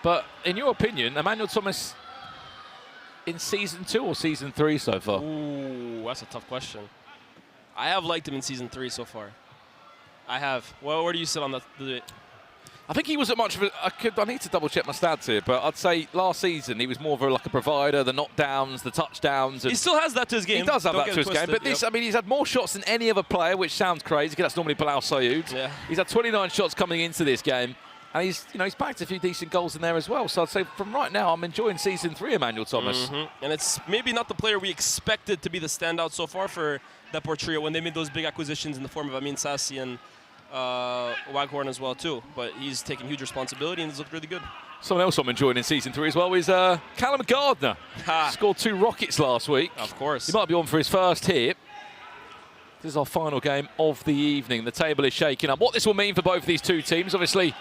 But in your opinion, Emmanuel Thomas in Season 2 or Season 3 so far? Ooh, that's a tough question. I have liked him in Season 3 so far. I have. Well, where do you sit on that? I think he wasn't much of a... I need to double-check my stats here, but I'd say last season he was more of a provider, the knockdowns, the touchdowns. And he still has that to his game. He does have that to his game, but this, I mean, he's had more shots than any other player, which sounds crazy, because that's normally Bilal Sayoud. Yeah. He's had 29 shots coming into this game, and he's backed a few decent goals in there as well. So I'd say from right now, I'm enjoying Season 3, Emmanuel Thomas. And it's maybe not the player we expected to be the standout so far for DEPORTRIO when they made those big acquisitions in the form of Amin Sassi and Waghorn as well too, but he's taking huge responsibility and he's looked really good. Someone else I'm enjoying in Season 3 as well is Callum Gardner. Scored 2 rockets last week. Of course. He might be on for his first hit. This is our final game of the evening. The table is shaking up. What this will mean for both of these two teams, obviously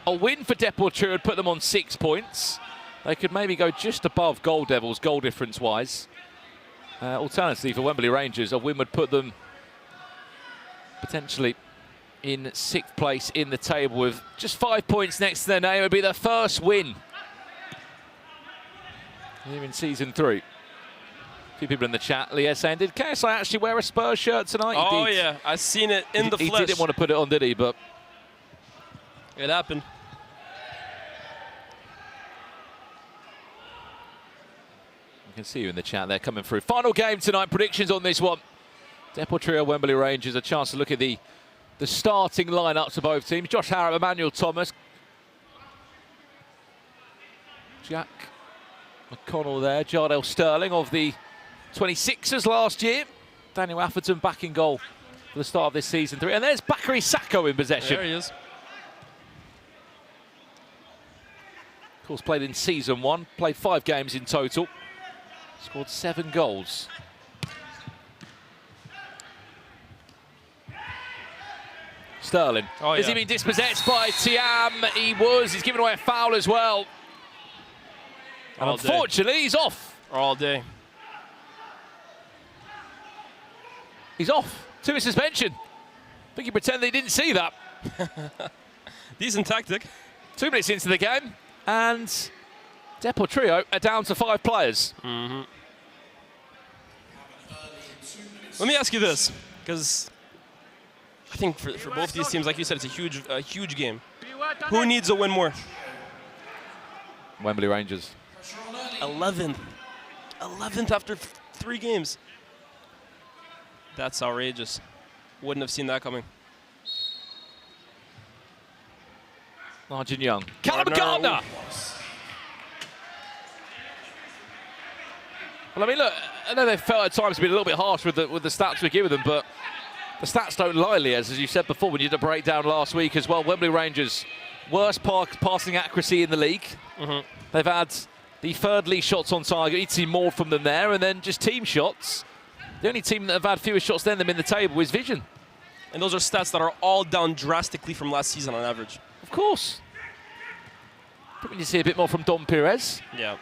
a win for DEPORTRIO would put them on 6 points. They could maybe go just above Goal Devils, goal difference-wise. Alternatively, for Wembley Rangers, a win would put them potentially in 6th place in the table with just 5 points next to their name. It would be their first win here in Season 3. A few people in the chat, Leah saying, did KSI actually wear a Spurs shirt tonight? Oh yeah, I've seen it in the flesh. He didn't want to put it on, did he? But it happened. I can see you in the chat there coming through. Final game tonight, predictions on this one. DEPORTRIO, Wembley Rangers, a chance to look at the starting lineups of both teams. Josh Harrop, Emmanuel Thomas. Jack McConnell there. Jardel Sterling of the 26ers last year. Daniel Atherton back in goal for the start of this Season 3. And there's Bakary Sakho in possession. There he is. Of course, played in Season 1. Played 5 games in total. Scored 7 goals. Sterling. Oh, yeah. Has he been dispossessed by Thiam? He was. He's given away a foul as well. And unfortunately, he's off. All day. He's off. 2 suspension. I think he pretended he didn't see that. Decent tactic. 2 minutes into the game, and DEPORTRIO are down to 5 players. Let me ask you this, because I think for both these teams, like you said, it's a huge game. Who needs a win more? Wembley Rangers. 11th. 11th after 3 games. That's outrageous. Wouldn't have seen that coming. Margin Young. Callum Gardner! Well, I mean, look, I know they've felt at times to be a little bit harsh with the stats we give them, but the stats don't lie, Liaz, as you said before when you did a breakdown last week as well. Wembley Rangers, worst passing accuracy in the league. They've had the 3rd least shots on target. You'd see more from them there, and then just team shots. The only team that have had fewer shots than them in the table is Vision. And those are stats that are all down drastically from last season on average. Of course. I think we need to see a bit more from Dom Perez. Yeah.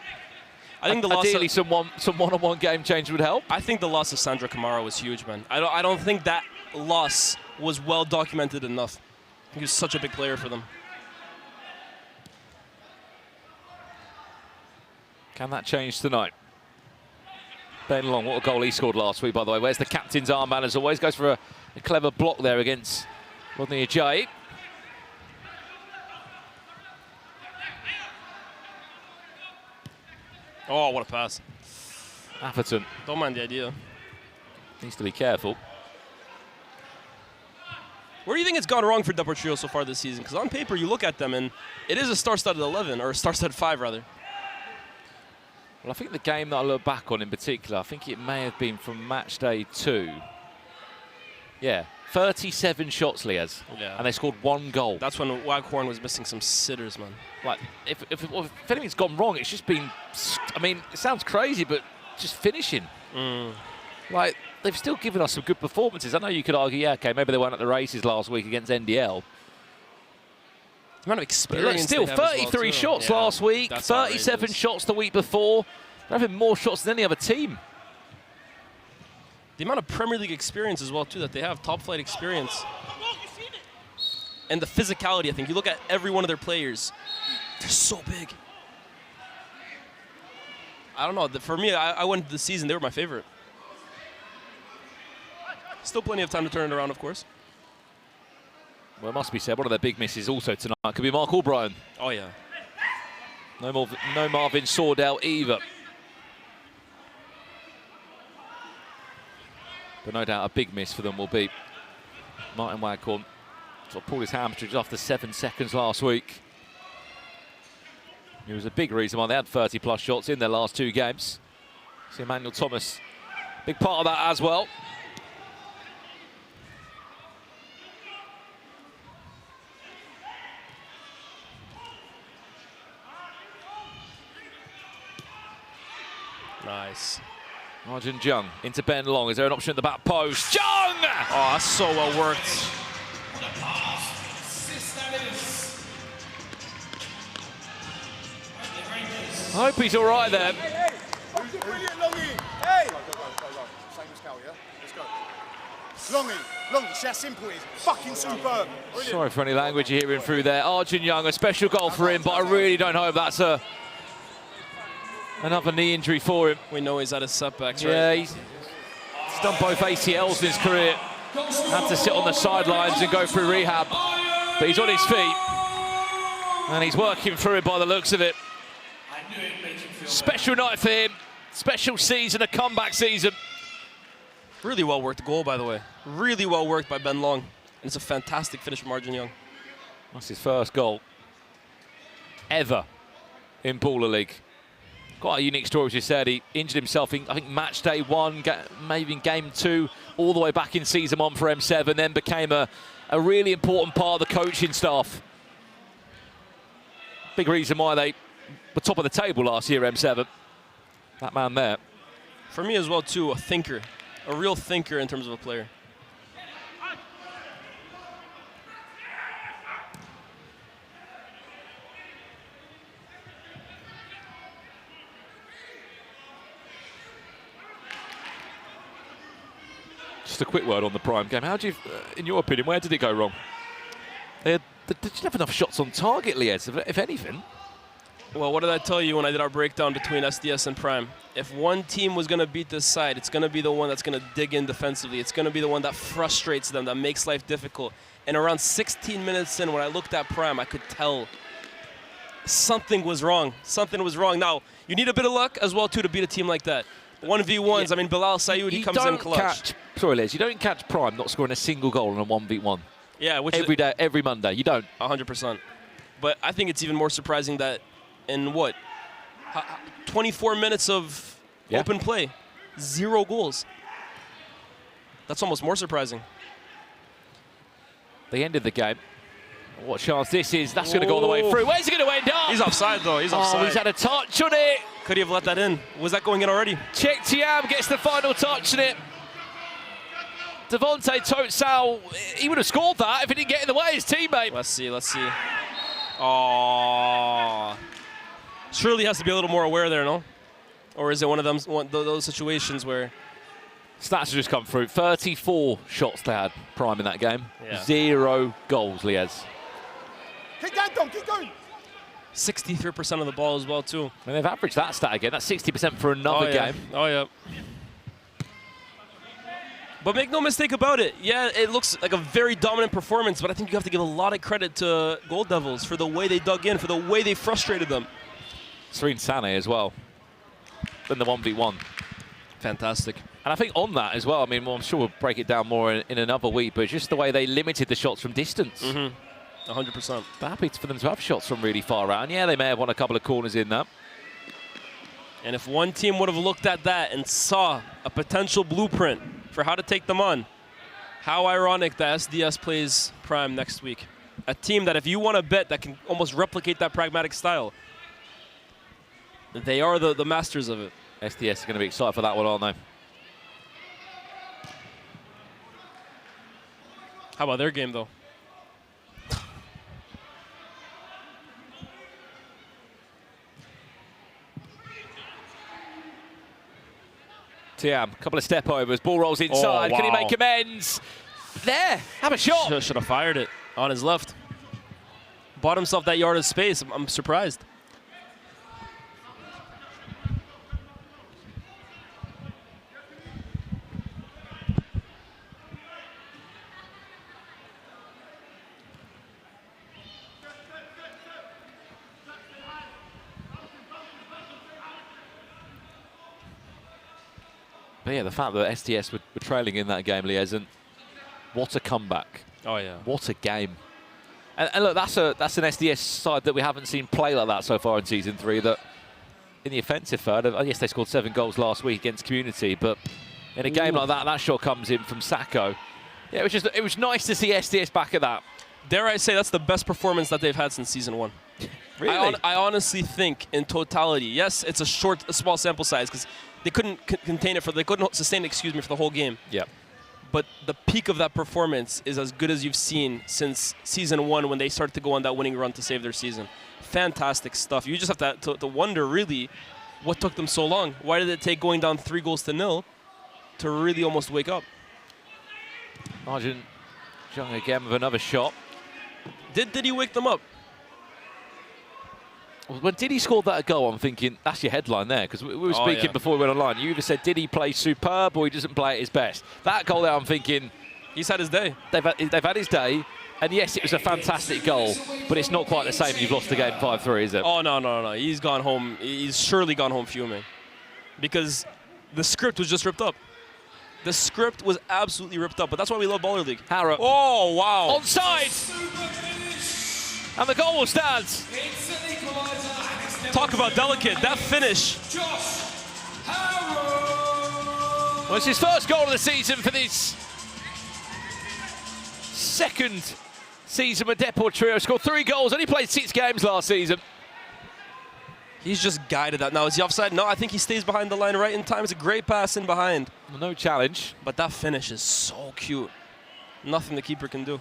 I think the loss ideally some one-on-one game change would help. I think the loss of Sandro Camara was huge, man. I don't think that loss was well documented enough. He was such a big player for them. Can that change tonight? Ben Long, what a goal he scored last week, by the way. Where's the captain's armband as always? Goes for a clever block there against Rodney Ajayi. Oh, what a pass. Atherton. Don't mind the idea. Needs to be careful. Where do you think it's gone wrong for DEPORTRIO so far this season? Because on paper, you look at them, and it is a star-studded 11, or a star-studded 5, rather. Well, I think the game that I look back on in particular, I think it may have been from Matchday 2. Yeah, 37 shots, Liaz. Yeah. And they scored 1 goal. That's when Waghorn was missing some sitters, man. Like, if anything's gone wrong, it's just been, I mean, it sounds crazy, but just finishing. Like, they've still given us some good performances. I know you could argue, yeah, okay, maybe they weren't at the races last week against NDL. The amount of experience Still, 33 shots last week, 37 shots the week before. They're having more shots than any other team. The amount of Premier League experience as well, too, that they have, top flight experience. And the physicality, I think. You look at every one of their players, they're so big. I don't know. For me, I went into the season. They were my favorite. Still plenty of time to turn it around, of course. Well, it must be said, one of their big misses also tonight could be Mark Albright. Oh, yeah. No Marvin Sordell either. But no doubt a big miss for them will be Martin Waghorn. Sort of pulled his hamstrings after 7 seconds last week. It was a big reason why they had 30-plus shots in their last 2 games. See Emmanuel Thomas, big part of that as well. Nice. Arjun Jung into Ben Long. Is there an option at the back post? Jung! Oh, that's so well worked. I hope he's all right there. Hey, brilliant, Longy. Hey! Go. Same as Cal, yeah? Let's go. Longy, see how simple it is. Fucking superb. Brilliant. Sorry for any language you're hearing through there. Arjun Jung, a special goal for him, but I really don't hope that's another knee injury for him. We know he's had his setbacks, right? Yeah, he's done both ACLs in his career. Had to sit on the sidelines and go through rehab. But he's on his feet. And he's working through it by the looks of it. Special night for him. Special season, a comeback season. Really well worked goal, by the way. Really well worked by Ben Long. And it's a fantastic finish from Arjun Jung. That's his first goal ever in Baller League. Quite a unique story, as you said. He injured himself in, I think, match day 1, maybe in game 2, all the way back in season 1 for M7, then became a really important part of the coaching staff. Big reason why they were top of the table last year, M7. That man there. For me as well, too, a thinker. A real thinker in terms of a player. Just a quick word on the Prime game. How do you, in your opinion, where did it go wrong? Did you have enough shots on target, Liez, if anything? Well, what did I tell you when I did our breakdown between SDS and Prime? If one team was going to beat this side, it's going to be the one that's going to dig in defensively. It's going to be the one that frustrates them, that makes life difficult. And around 16 minutes in, when I looked at Prime, I could tell something was wrong. Something was wrong. Now, you need a bit of luck as well, too, to beat a team like that. 1v1s, yeah. I mean, Bilal Sayoud, he comes in clutch. Sorry, Les, you don't catch Prime not scoring a single goal in a 1v1. Yeah, which every day, every Monday. You don't. 100%. But I think it's even more surprising that in what? 24 minutes of open play, 0 goals. That's almost more surprising. They ended the game. What chance this is. That's going to go all the way through. Where's he going to end up? He's offside, though. He's offside. He's had a touch on it. Could he have let that in? Was that going in already? Cheick Thiam gets the final touch on it. Devontae Totsal, he would have scored that if he didn't get in the way of his teammate. Let's see. Oh. Surely has to be a little more aware there, no? Or is it one of those situations where... Stats have just come through. 34 shots they had, Prime, in that game. Yeah. 0 goals, Liez. Keep going, Dom, keep going. 63% of the ball as well, too. And they've averaged that stat again. That's 60% for another game. Oh, yeah. But make no mistake about it. Yeah, it looks like a very dominant performance, but I think you have to give a lot of credit to Gold Devils for the way they dug in, for the way they frustrated them. Serene Sane as well in the 1v1. Fantastic. And I think on that as well, I mean, I'm sure we'll break it down more in another week, but just the way they limited the shots from distance. 100%. But happy for them to have shots from really far out. And yeah, they may have won a couple of corners in that. And if one team would have looked at that and saw a potential blueprint for how to take them on, how ironic that SDS plays Prime next week. A team that if you want to bet that can almost replicate that pragmatic style, they are the masters of it. SDS are going to be excited for that one, aren't they? How about their game, though? Thiam, couple of step overs, ball rolls inside. Can he make amends? There, have a shot. Should have fired it on his left. Bought himself that yard of space. I'm surprised. But yeah, the fact that STS were trailing in that game, Liez, and what a comeback. Oh, yeah. What a game. And look, that's an SDS side that we haven't seen play like that so far in Season 3, that in the offensive third, yes, they scored 7 goals last week against Community, but in a game like that, that shot comes in from Sacco. Yeah, it was nice to see SDS back at that. Dare I say that's the best performance that they've had since Season 1. Really? I honestly think in totality, yes, it's a small sample size because they couldn't contain it they couldn't sustain it, for the whole game. Yeah. But the peak of that performance is as good as you've seen since Season 1 when they started to go on that winning run to save their season. Fantastic stuff. You just have to wonder, really, what took them so long? Why did it take going down 3-0 to really almost wake up? Margin Jung again with another shot. Did he wake them up? Well, when Diddy scored that goal, I'm thinking, that's your headline there, because we were speaking before we went online. You either said, did he play superb or he doesn't play at his best? That goal there, I'm thinking, he's had his day. They've had his day, and yes, it was a fantastic goal, but it's not quite the same when you've lost the game 5-3, is it? Oh, no. He's gone home. He's surely gone home fuming, because the script was just ripped up. The script was absolutely ripped up, but that's why we love Baller League. Harrop. Oh, wow. Onside! And the goal will stand. Talk about delicate. That finish. Well, it's his first goal of the season for this second season with DEPORTRIO. Scored 3 goals, only played 6 games last season. He's just guided that. Now, is he offside? No, I think he stays behind the line right in time. It's a great pass in behind. No challenge. But that finish is so cute. Nothing the keeper can do.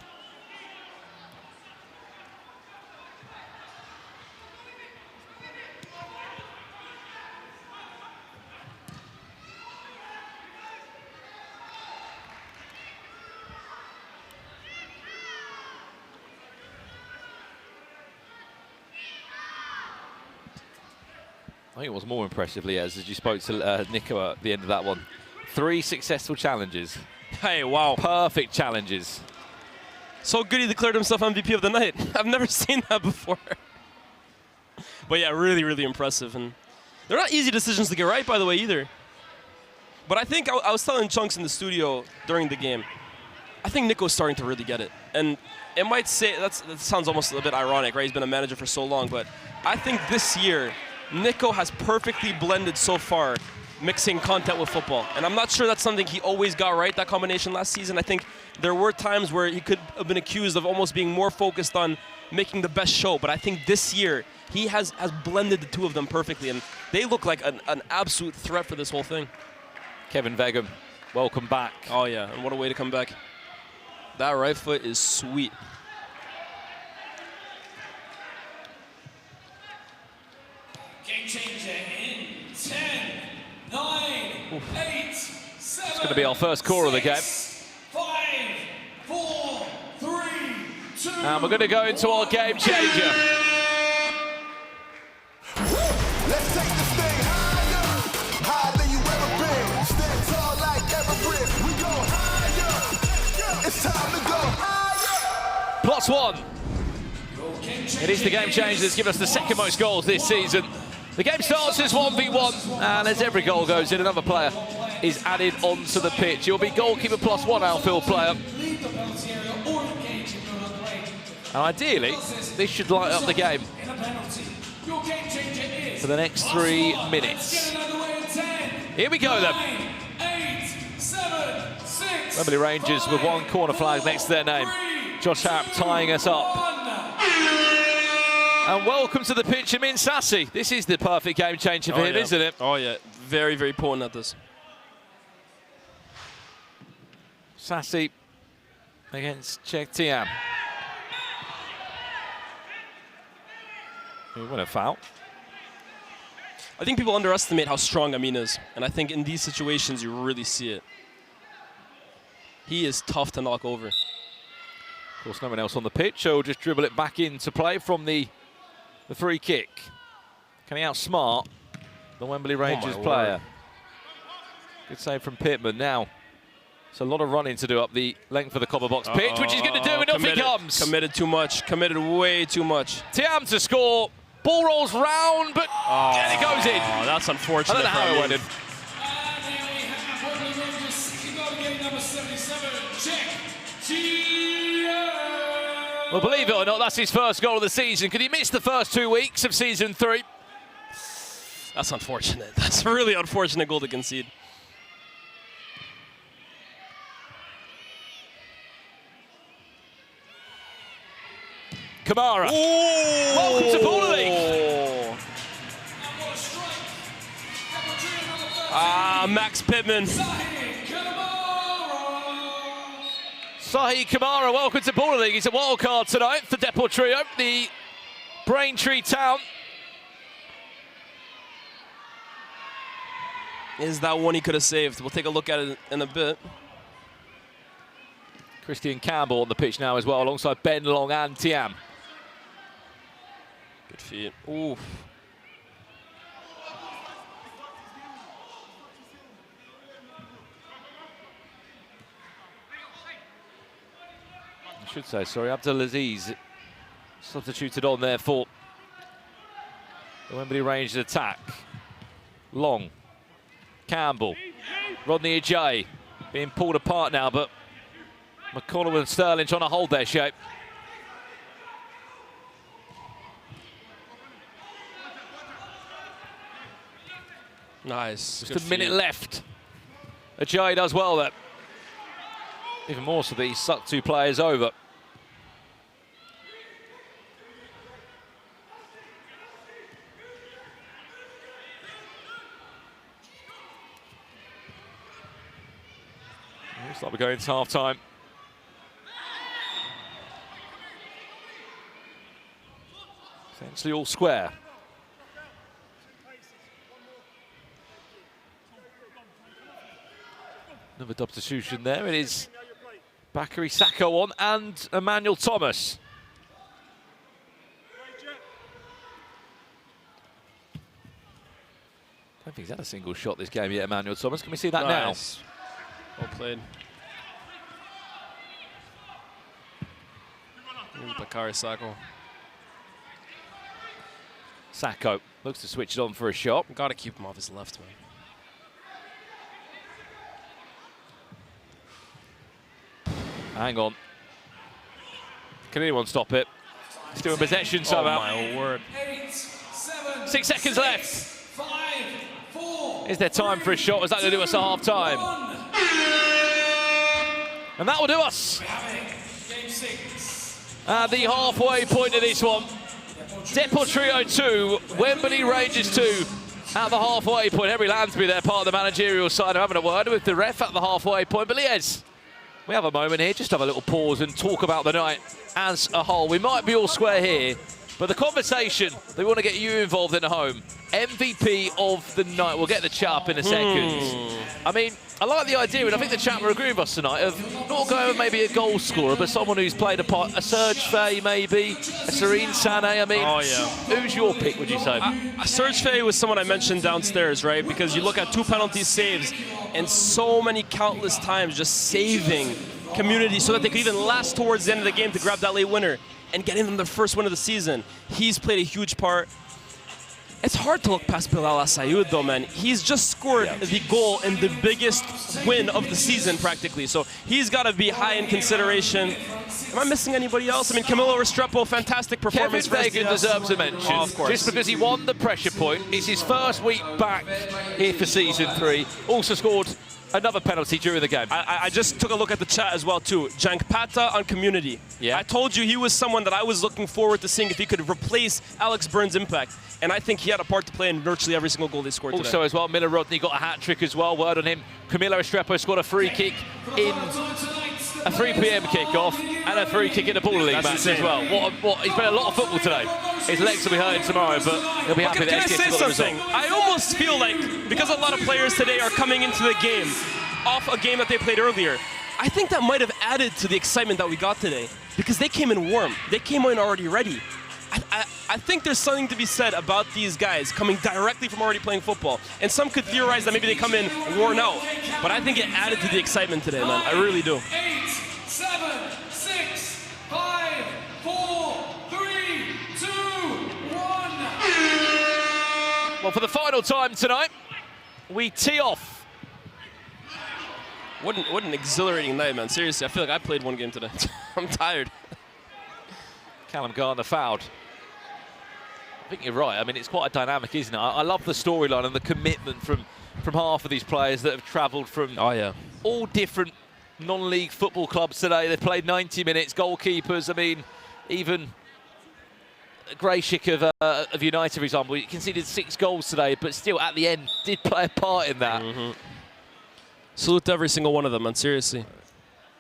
I think it was more impressively as you spoke to Nico at the end of that one. 3 successful challenges. Hey, wow. Perfect challenges. So good he declared himself MVP of the night. I've never seen that before. But yeah, really, really impressive. And they're not easy decisions to get right, by the way, either. But I think I was telling Chunks in the studio during the game, I think Nico's starting to really get it. And it might say, that sounds almost a bit ironic, right? He's been a manager for so long. But I think this year, Nico has perfectly blended so far mixing content with football. And I'm not sure that's something he always got right, that combination last season. I think there were times where he could have been accused of almost being more focused on making the best show. But I think this year, he has blended the two of them perfectly. And they look like an absolute threat for this whole thing. Kevin Vegum, welcome back. Oh, yeah, and what a way to come back. That right foot is sweet. Game changer in 10, 9, 8, 7. It's going to be our first core of the game. 5, 4, 3, 2. And we're going to go into our game changer. Let's take this thing higher than you ever been. Stand tall like Everest. We go higher. It's time to go higher. +1. It is the game changer that's given us the second most goals this season. The game starts as 1v1, and as every goal goes in, another player is added onto the pitch. You'll be goalkeeper +1 outfield player. And ideally, this should light up the game for the next 3 minutes. Here we go then. Wembley Rangers with 1 corner flag next to their name. Josh Harrop tying us up. And welcome to the pitch, Amin Sassi. This is the perfect game changer for him, yeah. isn't it? Oh, yeah. Very, very potent at this. Sassi against Chektiam. He won a foul. I think people underestimate how strong Amin is. And I think in these situations, you really see it. He is tough to knock over. Of course, no one else on the pitch, so we'll just dribble it back into play from the free kick. Can he outsmart the Wembley Rangers player? Word. Good save from Pittman. Now, it's a lot of running to do up the length of the copper box pitch, which he's going to do, and off he comes. Committed too much. Committed way too much. Tiam to score. Ball rolls round, but and it goes in. Oh, that's unfortunate. I don't know how it went in. 77, check. Gio. Well, believe it or not, that's his first goal of the season. Could he miss the first 2 weeks of season 3? That's unfortunate. That's a really unfortunate goal to concede. Kamara. Welcome to Baller League. Ah, Max Pittman. Sahi Kamara, welcome to Baller League. He's a wild card tonight for DEPORTRIO, the Braintree town. Is that one he could have saved? We'll take a look at it in a bit. Christian Campbell on the pitch now as well, alongside Ben Long and Tiam. Good feet. Oof. I should say, sorry, Abdulaziz substituted on there for the Wembley Rangers attack. Long, Campbell, Rodney Ajay being pulled apart now, but McConnell and Sterling trying to hold their shape. Nice. Just a minute left. Ajay does well there. Even more so that he sucked 2 players over. Looks like we're going to half time. Essentially all square. Another substitution there. It is Bakary Sacco on and Emmanuel Thomas. I don't think he's had a single shot this game yet, Emmanuel Thomas. Can we see that Nice. Well played. Bakary Sacco. Sacco looks to switch it on for a shot. Got to keep him off his left, man. Hang on. Can anyone stop it? Still in possession somehow. Oh my word. 8, 7, 6 seconds left. 5, 4. Is there time for a shot? Is that going to do us at half time? And that will do us. Game 6. At the halfway point of this one. DEPORTRIO 2, Wembley Rangers 2. At the halfway point. Henry Lansbury there, part of the managerial side. I'm having a word with the ref at the halfway point. But Liez, we have a moment here, just have a little pause and talk about the night as a whole. We might be all square here, but the conversation, they want to get you involved in the home. MVP of the night. We'll get the chat up in a second. I mean, I like the idea, and I think the chat will agree with us tonight, of not going with maybe a goal scorer, but someone who's played a part, a Serge Faye maybe, a Serene Sané. I mean, Oh, yeah. who's your pick, would you say? Serge Faye was someone I mentioned downstairs, right? Because you look at 2 penalty saves and so many countless times just saving Community so that they could even last towards the end of the game to grab that late winner and getting them their first win of the season. He's played a huge part. It's hard to look past Bilal Assayoud, though, man. He's just scored the goal in the biggest win of the season, practically. So he's got to be high in consideration. Am I missing anybody else? I mean, Camilo Restrepo, fantastic performance. Kevin Fagan deserves a mention. Oh, of course. Just because he won the pressure point. It's his first week back here for season 3. Also scored another penalty during the game. I just took a look at the chat as well, too. Jankpata on Community. Yeah. I told you he was someone that I was looking forward to seeing if he could replace Alex Burns' impact. And I think he had a part to play in virtually every single goal they scored today. Also as well, Miller Rodney got a hat-trick as well. Word on him. Camilo Restrepo scored a free kick in a 3 p.m. kick-off and a free kick in a Baller League That's match insane. as well. He's played a lot of football today. His legs will be hurting tomorrow, but he'll be happy Can that I he's say getting the something? result. I almost feel like, because a lot of players today are coming into the game off a game that they played earlier, I think that might have added to the excitement that we got today, because they came in warm. They came in already ready. I think there's something to be said about these guys coming directly from already playing football. And some could theorize that maybe they come in worn out. But I think it added to the excitement today, man. I really do. 8, 7, 6, 5, 4, 3, 2, 1. Well, for the final time tonight, we tee off What an exhilarating night, man. Seriously, I feel like I played one game today. I'm tired. Callum Gardner fouled. I think you're right. I mean, it's quite a dynamic, isn't it? I love the storyline and the commitment from half of these players that have travelled from all different non-league football clubs today. They've played 90 minutes. Goalkeepers, I mean, even Grayshik of United, for example, he conceded 6 goals today, but still at the end did play a part in that. Salute to every single one of them, man. Seriously.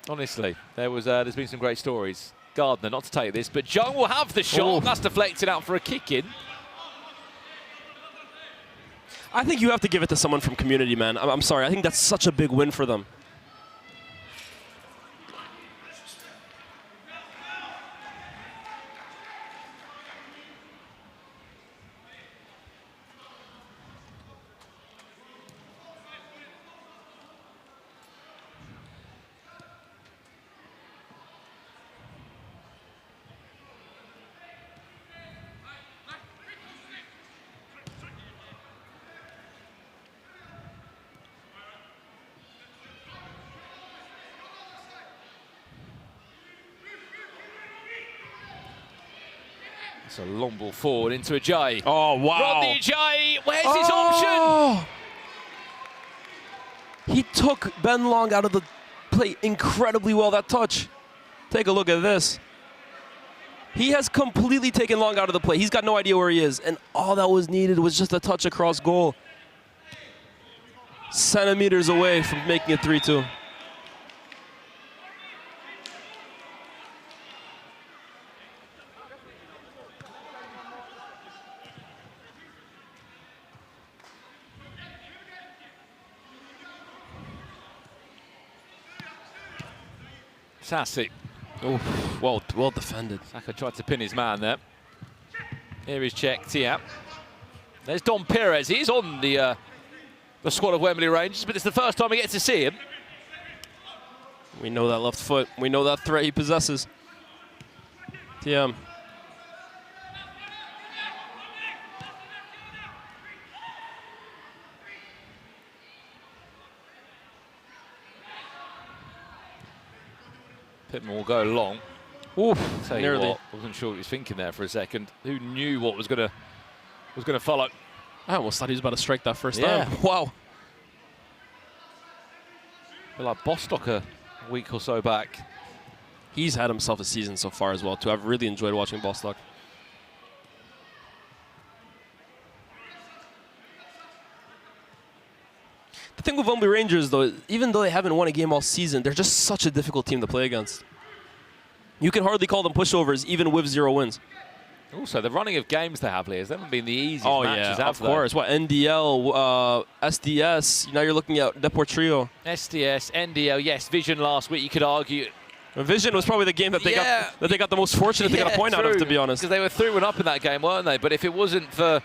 Honestly, there's been some great stories. Gardner, not to take this, but Jung will have the shot. That's deflected out for a kick-in. I think you have to give it to someone from community, man. I'm sorry. I think that's such a big win for them. It's a long ball forward into a J. Oh, wow. Rodney J, where's his option? He took Ben Long out of the play incredibly well, that touch. Take a look at this. He has completely taken Long out of the play. He's got no idea where he is, and all that was needed was just a touch across goal. Centimeters away from making it 3-2. Sassi. Oh, well defended. Saka tried to pin his man there. Here is Czech Tiap. There's Don Perez. He's on the squad of Wembley Rangers, but it's the first time we get to see him. We know that left foot. We know that threat he possesses. Tiam. Pittman will go long. Oof, Tell you what, wasn't sure what he was thinking there for a second. Who knew what was gonna follow? I almost thought he was about to strike that first time. Wow. Feel like Bostock a week or so back. He's had himself a season so far as well, too. I've really enjoyed watching Bostock. The thing with Wembley Rangers, though, even though they haven't won a game all season, they're just such a difficult team to play against. You can hardly call them pushovers, even with 0 wins. Also, the running of games they have, Liz, they haven't been the easiest matches. Of course. What, NDL, SDS, now you're looking at DEPORTRIO. SDS, NDL, yes, Vision last week, you could argue. Vision was probably the game that they got the most fortunate to get a point out of, to be honest. Because they were through and up in that game, weren't they? But if it wasn't for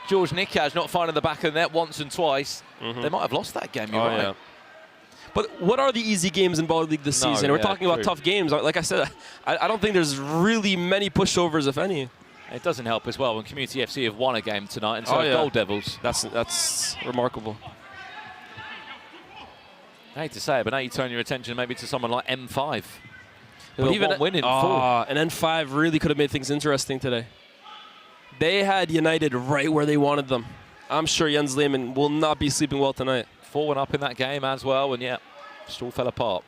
George Nikaj not finding the back of the net once and twice, they might have lost that game, you're right. Yeah. But what are the easy games in Ball League this season? We're talking about tough games. Like I said, I don't think there's really many pushovers, if any. It doesn't help as well when Community FC have won a game tonight, and so have Gold Devils. That's remarkable. I hate to say it, but now you turn your attention maybe to someone like M5. But even an N5 really could have made things interesting today. They had United right where they wanted them. I'm sure Jens Lehmann will not be sleeping well tonight. 4-1 up in that game as well, and yeah, just all fell apart.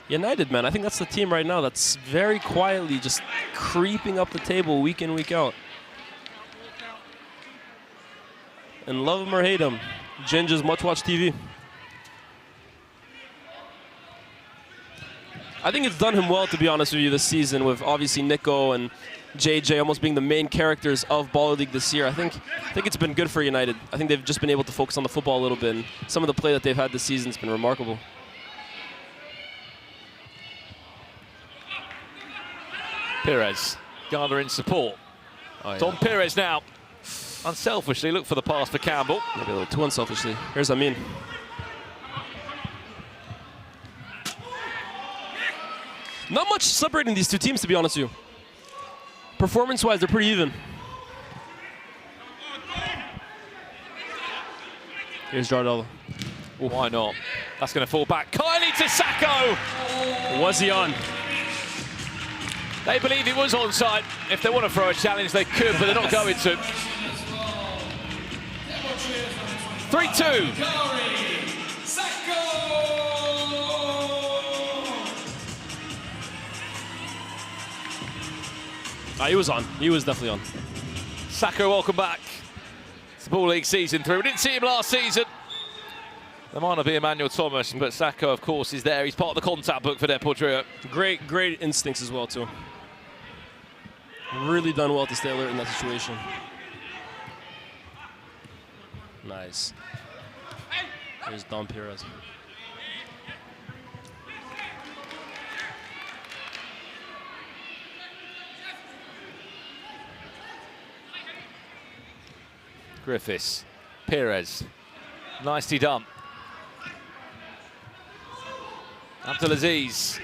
United, man, I think that's the team right now that's very quietly just creeping up the table week in, week out. And love him or hate him, Ginger's much-watched TV. I think it's done him well, to be honest with you, this season, with obviously Nico and JJ almost being the main characters of Baller League this year. I think it's been good for United. I think they've just been able to focus on the football a little bit, and some of the play that they've had this season has been remarkable. Perez, Gardner in support. Don Perez now, unselfishly, look for the pass for Campbell. Maybe a little too unselfishly. Here's Amin. Not much separating these two teams, to be honest with you. Performance-wise, they're pretty even. Here's Jardel. Why not? That's going to fall back. Kylie to Sacco. Was he on? They believe he was onside. If they want to throw a challenge, they could, but they're not going to. 3-2. He was on. He was definitely on. Sacco, welcome back. It's the Ball League season 3. We didn't see him last season. There might not be Emmanuel Thomas, but Sacco, of course, is there. He's part of the contact book for DEPORTRIO. Great instincts as well, too. Really done well to stay alert in that situation. Nice. Here's Don Perez. Griffiths, Perez, nicely done. Abdulaziz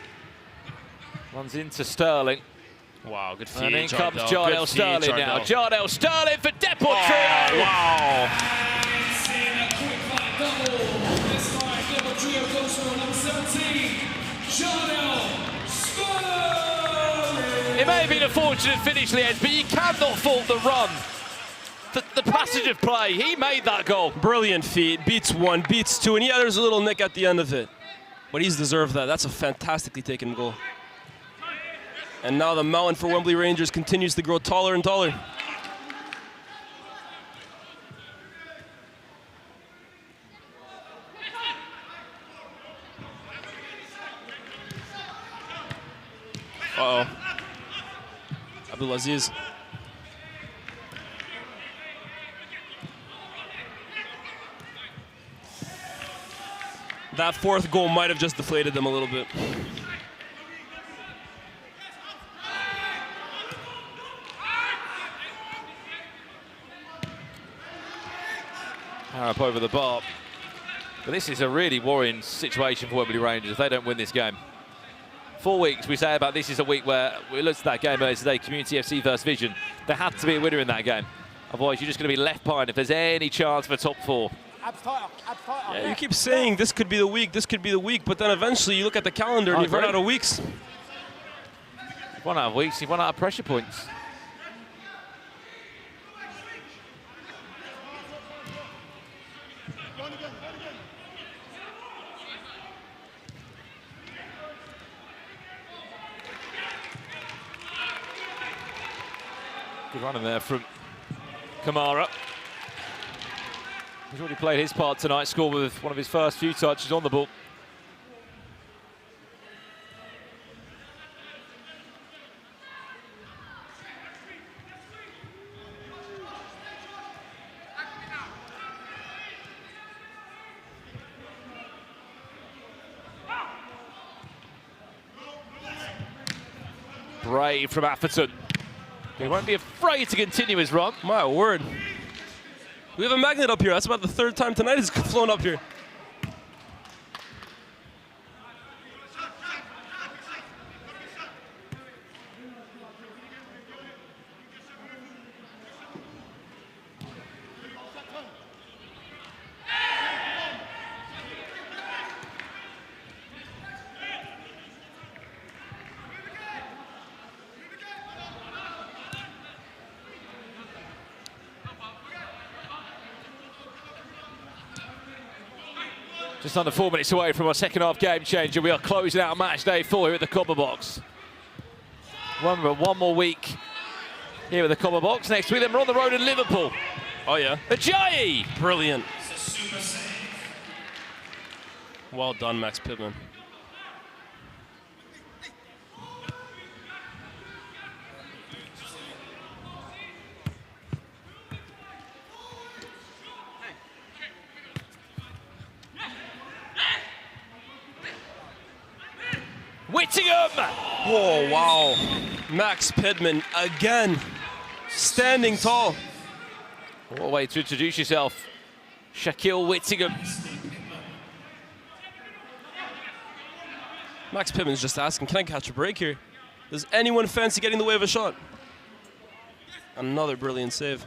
runs into Sterling. Wow, good feed. And in Jardel. comes Jardel Sterling now. Jardel Sterling for DEPORTRIO. Oh, wow. This time, DEPORTRIO goes for number 17, Jardel Sterling. It may have been a fortunate finish, Liège, but you cannot fault the run. The passage of play, he made that goal. Brilliant feed, beats one, beats two, and yeah, there's a little nick at the end of it. But he's deserved that. That's a fantastically taken goal. And now the mountain for Wembley Rangers continues to grow taller and taller. Uh-oh. Abdulaziz. That fourth goal might have just deflated them a little bit. Harrop over the bar. But this is a really worrying situation for Wembley Rangers if they don't win this game. 4 weeks we say about this is a week where we looked at that game earlier today, Community FC versus Vision. There had to be a winner in that game. Otherwise, you're just going to be left behind if there's any chance for top 4. Abs tighter, abs tighter. Yeah, you keep saying this could be the week, this could be the week, but then eventually you look at the calendar and you've run out of weeks. You've run out of weeks, you've run out of pressure points. Good run in there from Kamara. He's already played his part tonight, scored with one of his first few touches on the ball. Brave from Atherton. He won't be afraid to continue his run. My word. We have a magnet up here. That's about the third time tonight it's flown up here. Just under 4 minutes away from our second half game changer. We are closing out match day 4 here at the Copper Box. One more week here at the Copper Box. Next week, then we're on the road in Liverpool. Oh, yeah. Ajayi! Brilliant. Well done, Max Pittman. Whittingham! Whoa, wow. Max Pittman again, standing tall. What a way to introduce yourself, Shaquille Whittingham. Max Pittman's just asking, can I catch a break here? Does anyone fancy getting in the way of a shot? Another brilliant save.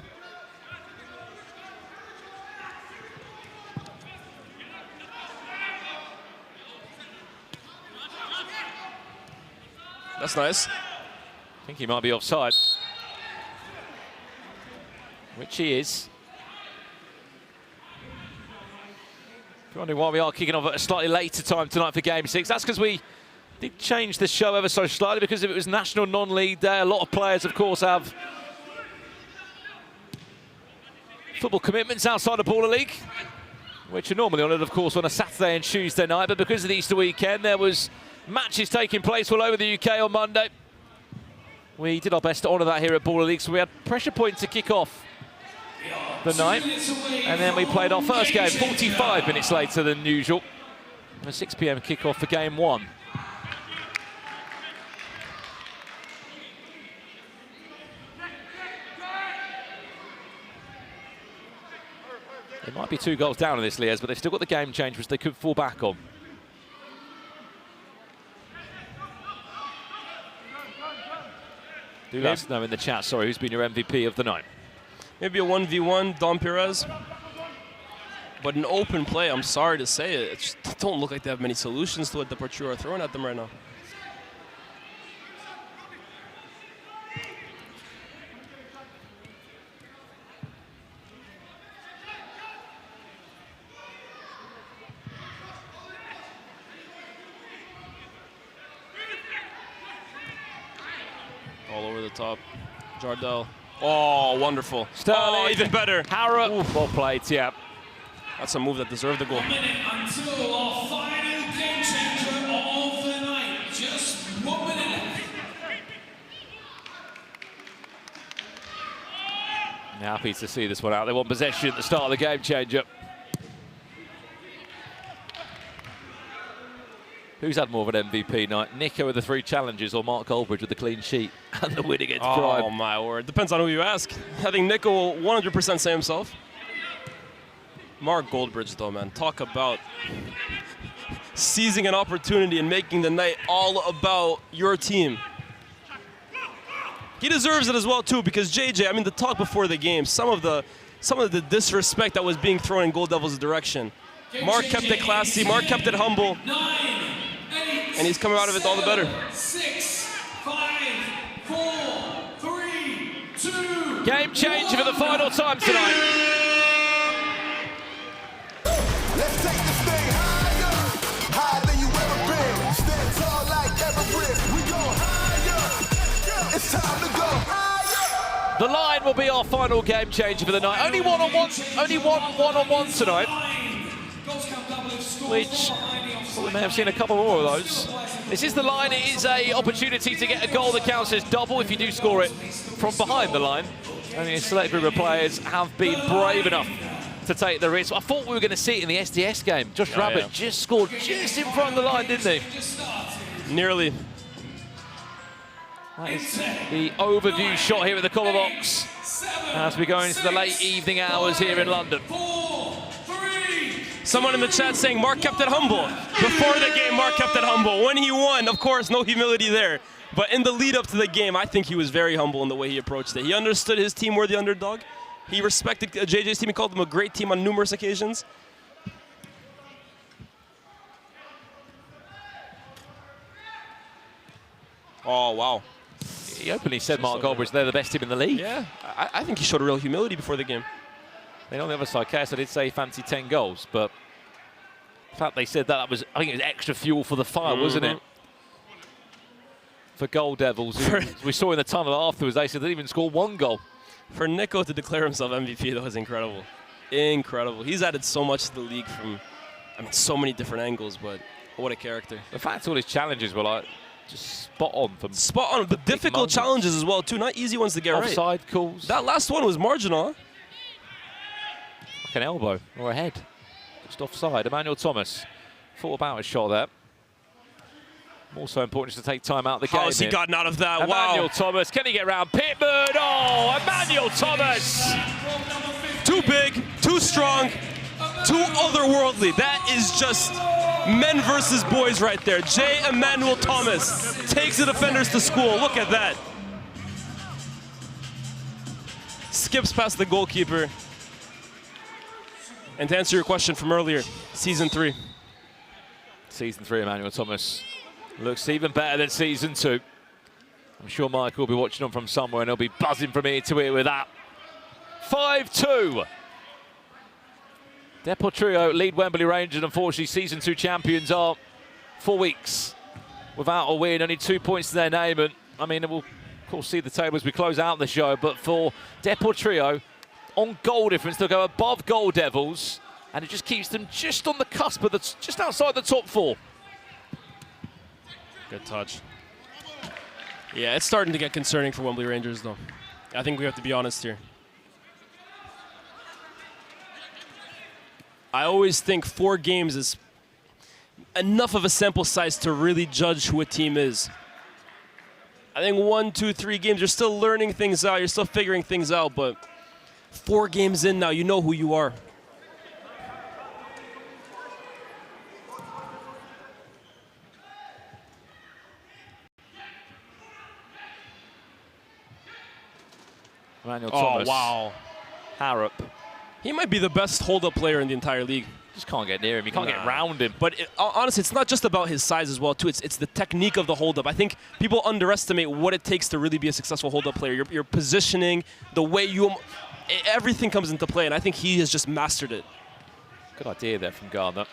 That's nice. I think he might be offside. Which he is. If you're wondering why we are kicking off at a slightly later time tonight for Game 6, that's because we did change the show ever so slightly because if it was National Non-League Day, a lot of players, of course, have football commitments outside of Baller League, which are normally honoured, of course, on a Saturday and Tuesday night. But because of the Easter weekend, there was matches taking place all over the UK on Monday. We did our best to honour that here at Baller League, so we had pressure point to kick off the night, and then we played our first game 45 minutes later than usual. A 6 PM kickoff for Game 1. They might be 2 goals down in this, Lies, but they've still got the game change, which they could fall back on. Do let us know in the chat, sorry, who's been your MVP of the night? Maybe a 1v1, Dom Perez. But an open play, I'm sorry to say it, just don't look like they have many solutions to what DEPORTRIO are throwing at them right now. All over the top. Jardel. Oh, wonderful. Sterling. Oh, even better. Harrop. Well played, yeah. That's a move that deserved the goal. A minute until our final game changer of the night. Just 1 minute left. Happy to see this one out. They want possession at the start of the game changer. Who's had more of an MVP night? Nico with the 3 challenges or Mark Goldbridge with the clean sheet and the win against Prime? Oh, my word. Depends on who you ask. I think Nico will 100% say himself. Mark Goldbridge, though, man. Talk about seizing an opportunity and making the night all about your team. He deserves it as well, too, because JJ, I mean, the talk before the game, some of the disrespect that was being thrown in Gold Devils' direction. Mark kept it classy, Mark kept it humble, and he's coming out of it all the better. 6, 5, 4, 3, 2. Game changer for the final time tonight. Let's take this thing higher, higher than you ever been. Stand tall like Everest. We go higher. It's time to go higher. The line will be our final game changer for the night. Only one-on-one tonight, which we may have seen a couple more of those. This is the line. It is an opportunity to get a goal that counts as double if you do score it from behind the line. And a select group of players have been brave enough to take the risk. I thought we were going to see it in the SDS game. Josh Rabbit just scored just in front of the line, didn't he? Nearly. That is the overview shot here at the corner box as we go into the late evening hours here in London. Someone in the chat saying Mark kept it humble. Before the game, Mark kept it humble. When he won, of course, no humility there. But in the lead up to the game, I think he was very humble in the way he approached it. He understood his team were the underdog. He respected JJ's team. He called them a great team on numerous occasions. Oh, wow. He openly said, Mark Goldbridge, they're the best team in the league. Yeah, I think he showed real humility before the game. Then on the other side, Chaos, I did say fancy 10 goals, but the fact they said that was, I think it was extra fuel for the fire, wasn't it? For Gold Devils, we saw in the tunnel afterwards, they said they didn't even score 1 goal. For Nico to declare himself MVP, that was incredible. Incredible. He's added so much to the league from, I mean, so many different angles, but what a character. The fact all his challenges were like just spot on. Spot on, but difficult challenges as well, too. Not easy ones to get right. Offside calls. That last one was marginal. Like an elbow or a head. Just offside. Emmanuel Thomas thought about his shot there. More so important is to take time out of the game. How has he gotten out of that? Emmanuel Wow. Thomas, can he get round Pittman? Oh, Emmanuel Thomas! Too big, too strong, too otherworldly. That is just men versus boys right there. J. Emmanuel Thomas takes the defenders to school. Look at that. skips past the goalkeeper. And to answer your question from earlier, Season 3. Season 3, Emmanuel Thomas looks even better than Season 2. I'm sure Mike will be watching on from somewhere and he'll be buzzing from ear to ear with that. 5-2. DEPORTRIO lead Wembley Rangers. Unfortunately, Season 2 champions are 4 weeks without a win, only 2 points to their name. And I mean, we'll of course see the table as we close out the show, but for DEPORTRIO, on goal difference, they'll go above Goal Devils, and it just keeps them just on the cusp of just outside the top 4. Good touch. Yeah, it's starting to get concerning for Wembley Rangers, though. I think we have to be honest here. I always think 4 games is enough of a sample size to really judge who a team is. I think 1, 2, 3 games, you're still learning things out, you're still figuring things out, but 4 games in now, you know who you are. Emmanuel Thomas. Oh, wow. Harrop. He might be the best hold-up player in the entire league. Just can't get near him. You can't get round him. But honestly, it's not just about his size as well, too. It's the technique of the hold-up. I think people underestimate what it takes to really be a successful hold-up player. Your positioning, the way everything comes into play, and I think he has just mastered it. Good idea there from Garner.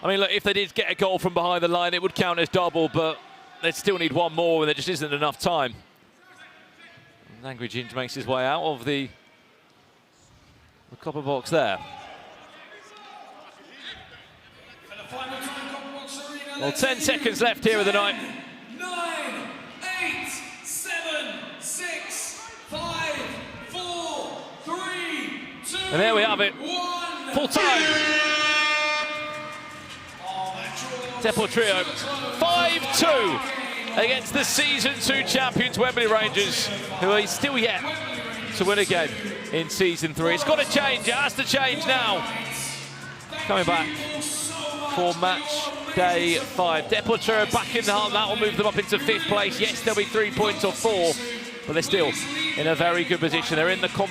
I mean, look, if they did get a goal from behind the line, it would count as double, but they'd still need one more, and there just isn't enough time. Angry Ginge makes his way out of the copper box there. Well, 10 seconds left here of the night. 9, 8, 7, 6, 5, 4, 3, 2, And there we have it. 1. Full time. DEPORTRIO 5-2 against the Season 2 champions Wembley Rangers, who are still yet to win again in Season 3. It's got to change. It has to change now. Coming back for match day 5. DEPORTRIO back in the hunt. That will move them up into 5th place. Yes, there'll be 3 points or 4, but they're still in a very good position. They're in the